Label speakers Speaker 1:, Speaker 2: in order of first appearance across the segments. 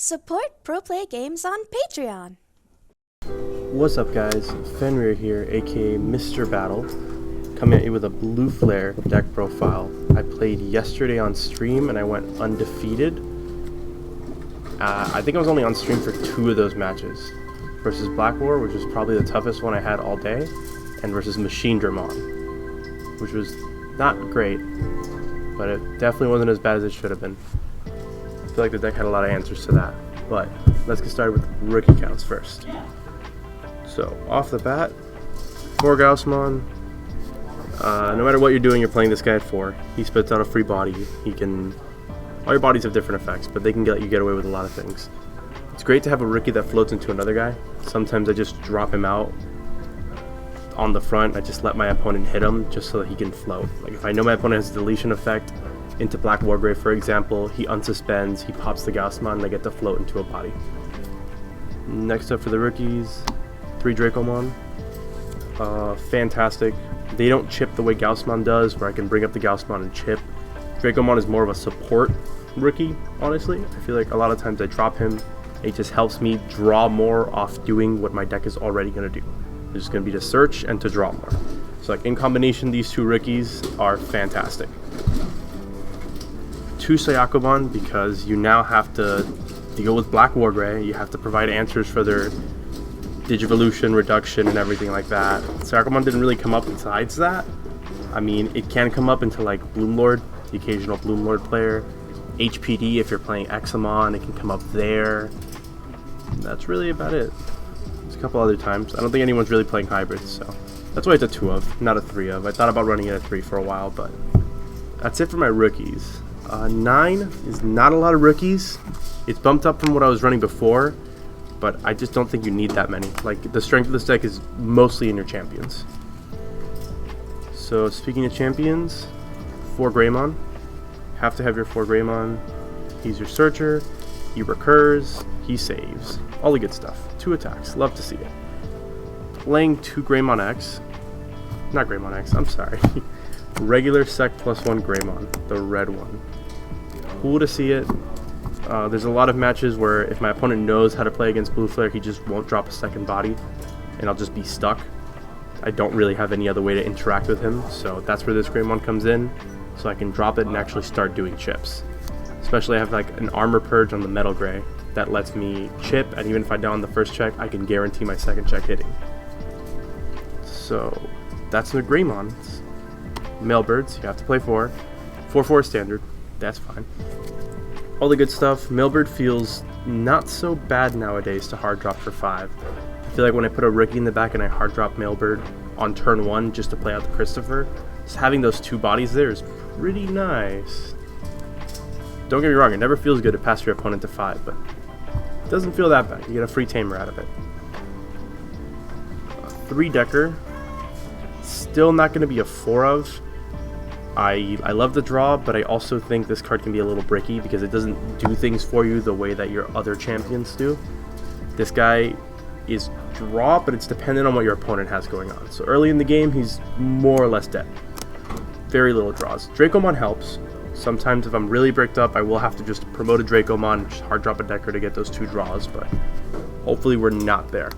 Speaker 1: Support Pro Play Games on Patreon.
Speaker 2: What's up guys, Fenrir here, aka Mr. Battle, coming at you with a blue flare deck profile. I played yesterday on stream and I went undefeated. I think I was only on stream for 2 of those matches. Versus Black War, which was probably the toughest one I had all day, and versus Machine Dramon, which was not great, but it definitely wasn't as bad as it should have been. I feel like the deck had a lot of answers to that, but let's get started with rookie counts first. So, off the bat, 4 Gaussmon. No matter what you're doing, you're playing this guy at 4. He spits out a free body. He can... all your bodies have different effects, but they can let you get away with a lot of things. It's great to have a rookie that floats into another guy. Sometimes I just drop him out on the front. I just let my opponent hit him just so that he can float. Like if I know my opponent has a deletion effect into Black Wargrave, for example, he unsuspends, he pops the Gaussmon, and I get to float into a body. Next up for the rookies, 3 Dracomon. Fantastic. They don't chip the way Gaussmon does, where I can bring up the Gaussmon and chip. Dracomon is more of a support rookie, honestly. I feel like a lot of times I drop him. It just helps me draw more off doing what my deck is already going to do. It's just going to be to search and to draw more. So like in combination, these 2 rookies are fantastic. 2 Sayakobon, because you now have to deal with Black Wargrave. You have to provide answers for their Digivolution, reduction, and everything like that. Sayakobon didn't really come up besides that. I mean, it can come up into like Bloomlord, the occasional Bloomlord player. HPD, if you're playing Examon, it can come up there. That's really about it. There's a couple other times. I don't think anyone's really playing hybrids, so that's why it's a 2 of, not a 3 of. I thought about running it at 3 for a while, but that's it for my rookies. 9 is not a lot of rookies. It's bumped up from what I was running before, but I just don't think you need that many. Like, the strength of this deck is mostly in your champions. So, speaking of champions, 4 Greymon. Have to have your 4 Greymon. He's your searcher, he recurs, he saves. All the good stuff. 2 attacks, love to see it. Playing 2 Greymon X. Not Greymon X, I'm sorry. Regular Sec +1 Greymon, the red one. Cool to see it. There's a lot of matches where if my opponent knows how to play against Blue Flare, he just won't drop a second body, and I'll just be stuck. I don't really have any other way to interact with him, so that's where this Greymon comes in, so I can drop it and actually start doing chips. Especially I have like an armor purge on the Metal Gray that lets me chip, and even if I die on the first check, I can guarantee my second check hitting. So that's the Greymons. Mailbirds, you have to play 4. 4/4 standard, that's fine. All the good stuff. Mailbird feels not so bad nowadays to hard drop for 5. I feel like when I put a rookie in the back and I hard drop Mailbird on turn 1 just to play out the Christopher, just having those 2 bodies there is pretty nice. Don't get me wrong, it never feels good to pass your opponent to 5, but it doesn't feel that bad. You get a free tamer out of it. 3 Decker. Still not going to be a 4 of. I love the draw, but I also think this card can be a little bricky because it doesn't do things for you the way that your other champions do. This guy is draw, but it's dependent on what your opponent has going on. So early in the game, he's more or less dead. Very little draws. Dracomon helps. Sometimes if I'm really bricked up, I will have to just promote a Dracomon and just hard drop a Decker to get those 2 draws, but hopefully we're not there.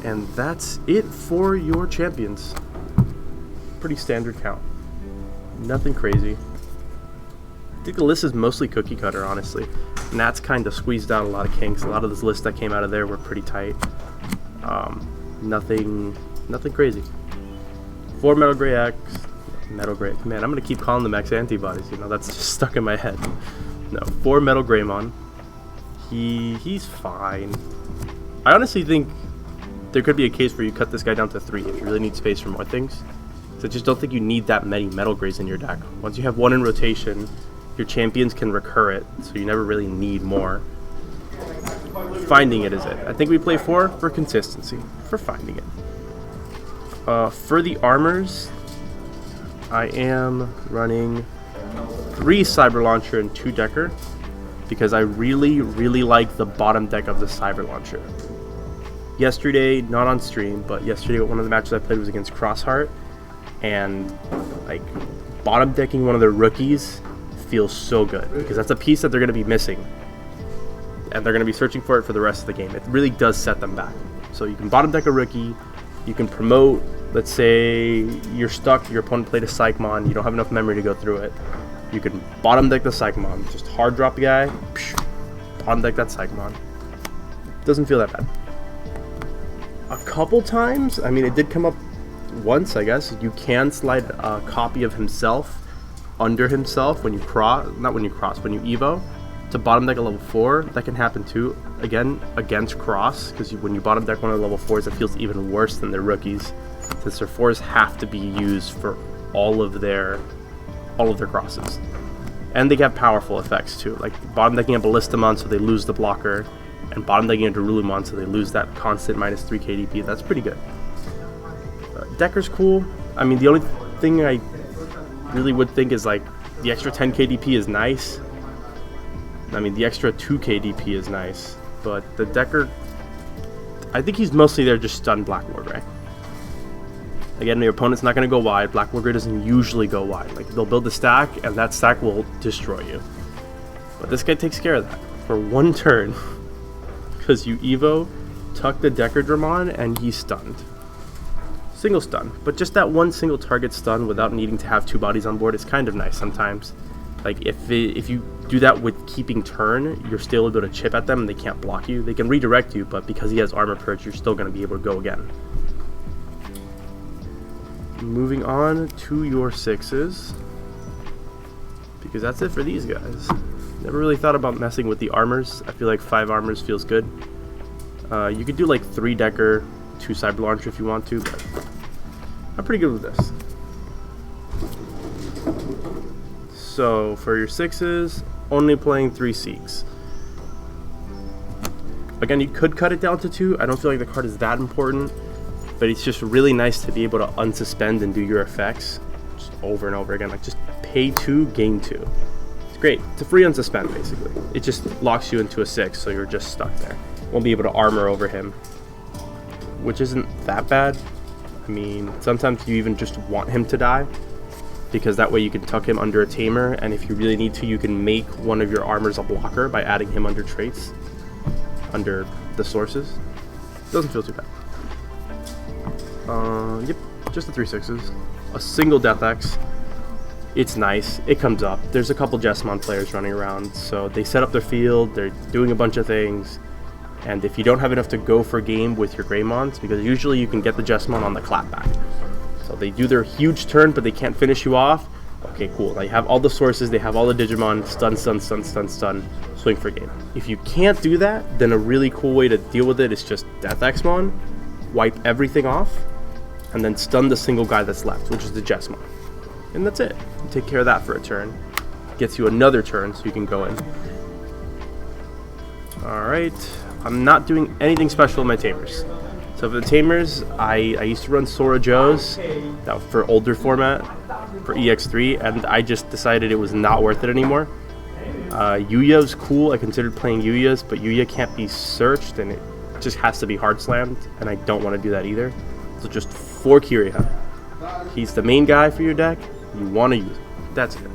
Speaker 2: And that's it for your champions. Pretty standard count. Nothing crazy. I think the list is mostly cookie cutter, honestly. Nat's kind of squeezed out a lot of kinks. A lot of those lists that came out of there were pretty tight. Nothing crazy. 4 Metal Gray X. Metal Gray. Man, I'm going to keep calling them X antibodies, you know, that's just stuck in my head. No, 4 Metal Greymon. He's fine. I honestly think there could be a case where you cut this guy down to 3 if you really need space for more things. So I just don't think you need that many Metal Grays in your deck. Once you have 1 in rotation, your champions can recur it, so you never really need more. Finding it is it. I think we play 4 for consistency, for finding it. For the armors, I am running 3 Cyber Launcher and 2 Decker because I really like the bottom deck of the Cyber Launcher. Yesterday, not on stream, but yesterday one of the matches I played was against Crossheart, and like bottom decking one of their rookies feels so good because that's a piece that they're going to be missing. and they're going to be searching for it for the rest of the game. It really does set them back. So you can bottom deck a rookie, you can promote, let's say you're stuck, your opponent played a Psychmon, you don't have enough memory to go through it. You can bottom deck the Psychmon, just hard drop the guy, bottom deck that Psychmon. Doesn't feel that bad. A couple times, I mean, it did come up once, I guess. You can slide a copy of himself under himself when you cross, not when you cross, when you Evo, to bottom deck a level 4. That can happen too, again, against cross, because when you bottom deck one of the level 4s, it feels even worse than their rookies, since their 4s have to be used for all of their crosses. And they have powerful effects too, like bottom decking a Ballistamon so they lose the blocker, and bottom decking a Darulumon so they lose that constant -3 KDP. That's pretty good. Decker's cool. I mean, the only thing I really would think is like the extra 10 KDP is nice. I mean, the extra 2 KDP is nice, but the Decker, I think he's mostly there just stun Black Wargrey. Again, your opponent's not going to go wide. Black Wargrey doesn't usually go wide. Like, they'll build a stack, and that stack will destroy you. But this guy takes care of that for one turn, because you Evo, tuck the Decker Dramon, and he's stunned. Single stun, but just that one single target stun without needing to have 2 bodies on board is kind of nice sometimes. Like, if you do that with keeping turn, you're still able to chip at them and they can't block you. They can redirect you, but because he has armor purge, you're still going to be able to go again. Moving on to your 6s, because that's it for these guys. Never really thought about messing with the armors. I feel like 5 armors feels good. You could do like 3 Decker, 2 Cyber Launcher if you want to, but I'm pretty good with this. So for your 6s, only playing 3 Seeks. Again, you could cut it down to 2. I don't feel like the card is that important, but it's just really nice to be able to unsuspend and do your effects just over and over again. Like, just pay 2, gain 2. It's great. It's a free unsuspend, basically. It just locks you into a 6, so you're just stuck there. Won't be able to armor over him, which isn't that bad. I mean, sometimes you even just want him to die, because that way you can tuck him under a tamer, and if you really need to, you can make one of your armors a blocker by adding him under traits, under the sources. Doesn't feel too bad. Yep, just the 3 6s. A single Death X. It's nice. It comes up. There's a couple Jessamon players running around, so they set up their field, they're doing a bunch of things, and if you don't have enough to go for game with your Greymons, because usually you can get the Jessamon on the clapback. So they do their huge turn, but they can't finish you off. Okay, cool. They have all the sources, they have all the Digimon, stun, stun, stun, stun, stun, swing for game. If you can't do that, then a really cool way to deal with it is just Death Xmon, wipe everything off, and then stun the single guy that's left, which is the Jessamon. And that's it. You take care of that for a turn. Gets you another turn so you can go in. Alright, I'm not doing anything special with my Tamers. So for the Tamers, I used to run Sora Joes that for older format, for EX3, and I just decided it was not worth it anymore. Yuya's cool, I considered playing Yuya's, but Yuya can't be searched, and it just has to be hard slammed, and I don't want to do that either. So just 4 Kiriha. He's the main guy for your deck, you want to use him. That's it.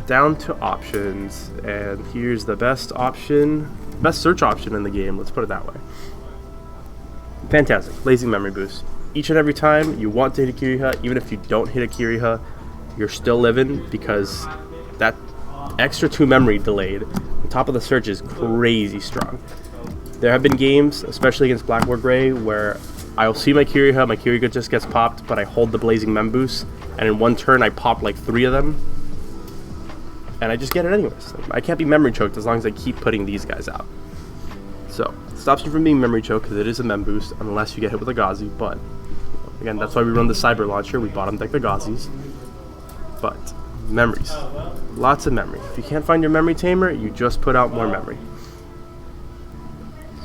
Speaker 2: Down to options, and here's the best option, best search option in the game, let's put it that way. Fantastic, Blazing Memory Boost. Each and every time you want to hit a Kiriha, even if you don't hit a Kiriha, you're still living, because that extra 2 memory delayed on top of the search is crazy strong. There have been games, especially against Black Wargrey, where I'll see my Kiriha just gets popped, but I hold the Blazing Mem Boost, and in one turn I pop like 3 of them, and I just get it anyways. I can't be memory choked as long as I keep putting these guys out. So, it stops you from being memory choked because it is a Mem Boost, unless you get hit with a Ghazi, but again, that's why we run the Cyber Launcher, we bottom deck the Ghazis. But, memories. Lots of memory. If you can't find your memory tamer, you just put out more memory.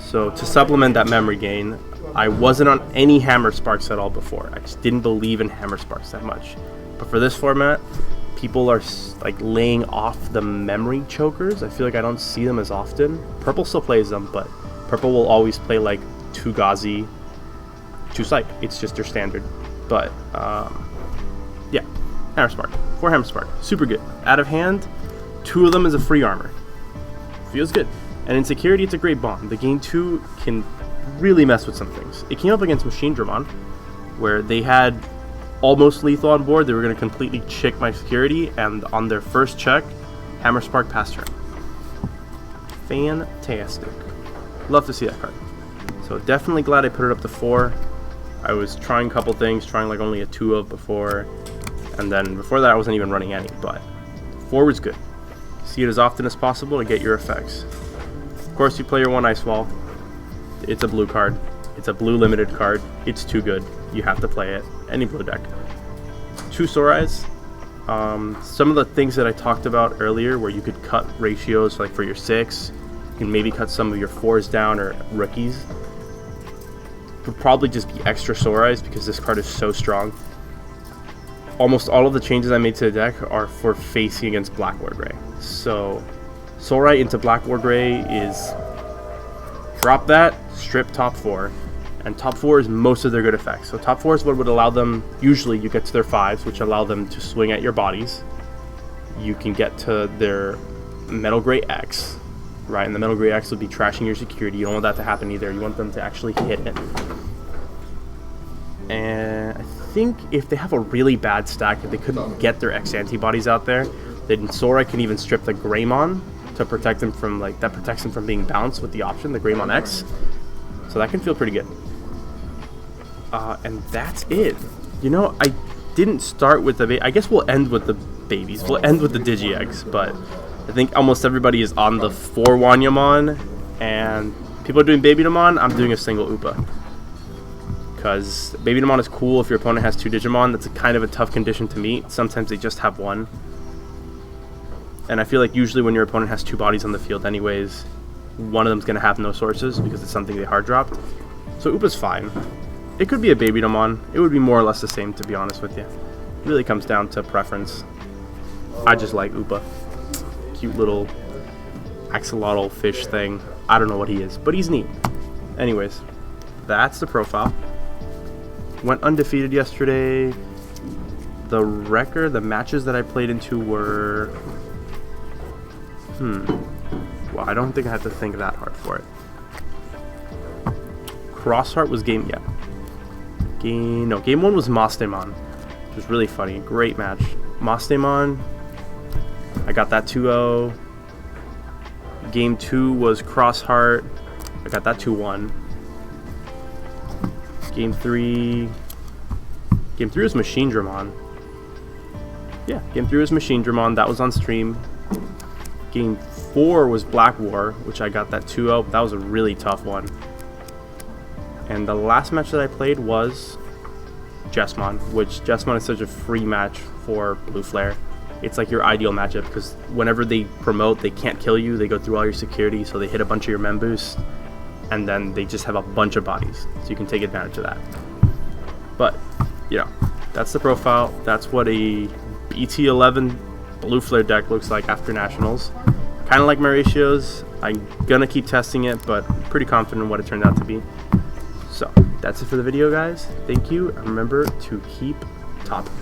Speaker 2: So, to supplement that memory gain, I wasn't on any Hammer Sparks at all before. I just didn't believe in Hammer Sparks that much. But for this format, people are like laying off the memory chokers. I feel like I don't see them as often. Purple still plays them, but Purple will always play like 2 Ghazi, 2 Psych. It's just their standard. But yeah, Hammer Spark, 4 Hammer Spark, super good. Out of hand, 2 of them is a free armor. feels good. And in security, it's a great bomb. The game 2 can really mess with some things. It came up against Machine Dramon, where they had almost lethal on board. They were going to completely chick my security, and on their first check, Hammer Spark passed turn. Fantastic. Love to see that card. So definitely glad I put it up to 4. I was trying a couple things, trying like only a 2 of before, and then before that I wasn't even running any, but 4 was good. See it as often as possible to get your effects. Of course, you play your 1 Ice Wall. It's a blue card. It's a blue limited card. It's too good. You have to play it. Any blue deck. 2 Sorais. Some of the things that I talked about earlier, where you could cut ratios, like for your 6, you can maybe cut some of your 4s down, or rookies. Would probably just be extra Sorais because this card is so strong. Almost all of the changes I made to the deck are for facing against Black War Gray. So Sorai into Black War Gray is drop that, strip top 4, and top 4 is most of their good effects. So top 4 is what would allow them, usually you get to their 5s, which allow them to swing at your bodies. You can get to their Metal Gray X, right? And the Metal Gray X would be trashing your security. You don't want that to happen either. You want them to actually hit it. And I think if they have a really bad stack, if they couldn't get their X antibodies out there, then Sora can even strip the Greymon to protect them from, like, that protects them from being bounced with the option, the Greymon X. So that can feel pretty good. And that's it. You know, I didn't start with the I guess we'll end with the babies. We'll end with the Digi-Eggs, but I think almost everybody is on the 4 Wanyamon, and people are doing Baby Damon. I'm doing a single Upa. Because Baby Damon is cool if your opponent has 2 Digimon. That's a kind of a tough condition to meet. Sometimes they just have 1. And I feel like usually when your opponent has 2 bodies on the field anyways, one of them's going to have no sources because it's something they hard dropped. So Upa's fine. It could be a Baby Damon. It would be more or less the same, to be honest with you. It really comes down to preference. I just like Upa. Cute little axolotl fish thing. I don't know what he is, but he's neat. Anyways, that's the profile. Went undefeated yesterday. The record, the matches that I played into were... Well, I don't think I have to think that hard for it. Crossheart was game... Yeah. Game 1 was Mastemon, which was really funny. Great match. Mastemon, I got that 2-0. Game 2 was Crossheart. I got that 2-1. Game 3 was Machine Dramon. Yeah, Game 3 was Machine Dramon. That was on stream. Game 4 was Black War, which I got that 2-0. That was a really tough one. And the last match that I played was Jesmon, which Jesmon is such a free match for Blue Flare. It's like your ideal matchup because whenever they promote, they can't kill you. They go through all your security, so they hit a bunch of your mem boosts, and then they just have a bunch of bodies, so you can take advantage of that. But, you know, that's the profile. That's what a BT11 Blue Flare deck looks like after Nationals. Kind of like my ratios. I'm gonna keep testing it, but I'm pretty confident in what it turned out to be. So, that's it for the video, guys. Thank you, and remember to keep topping.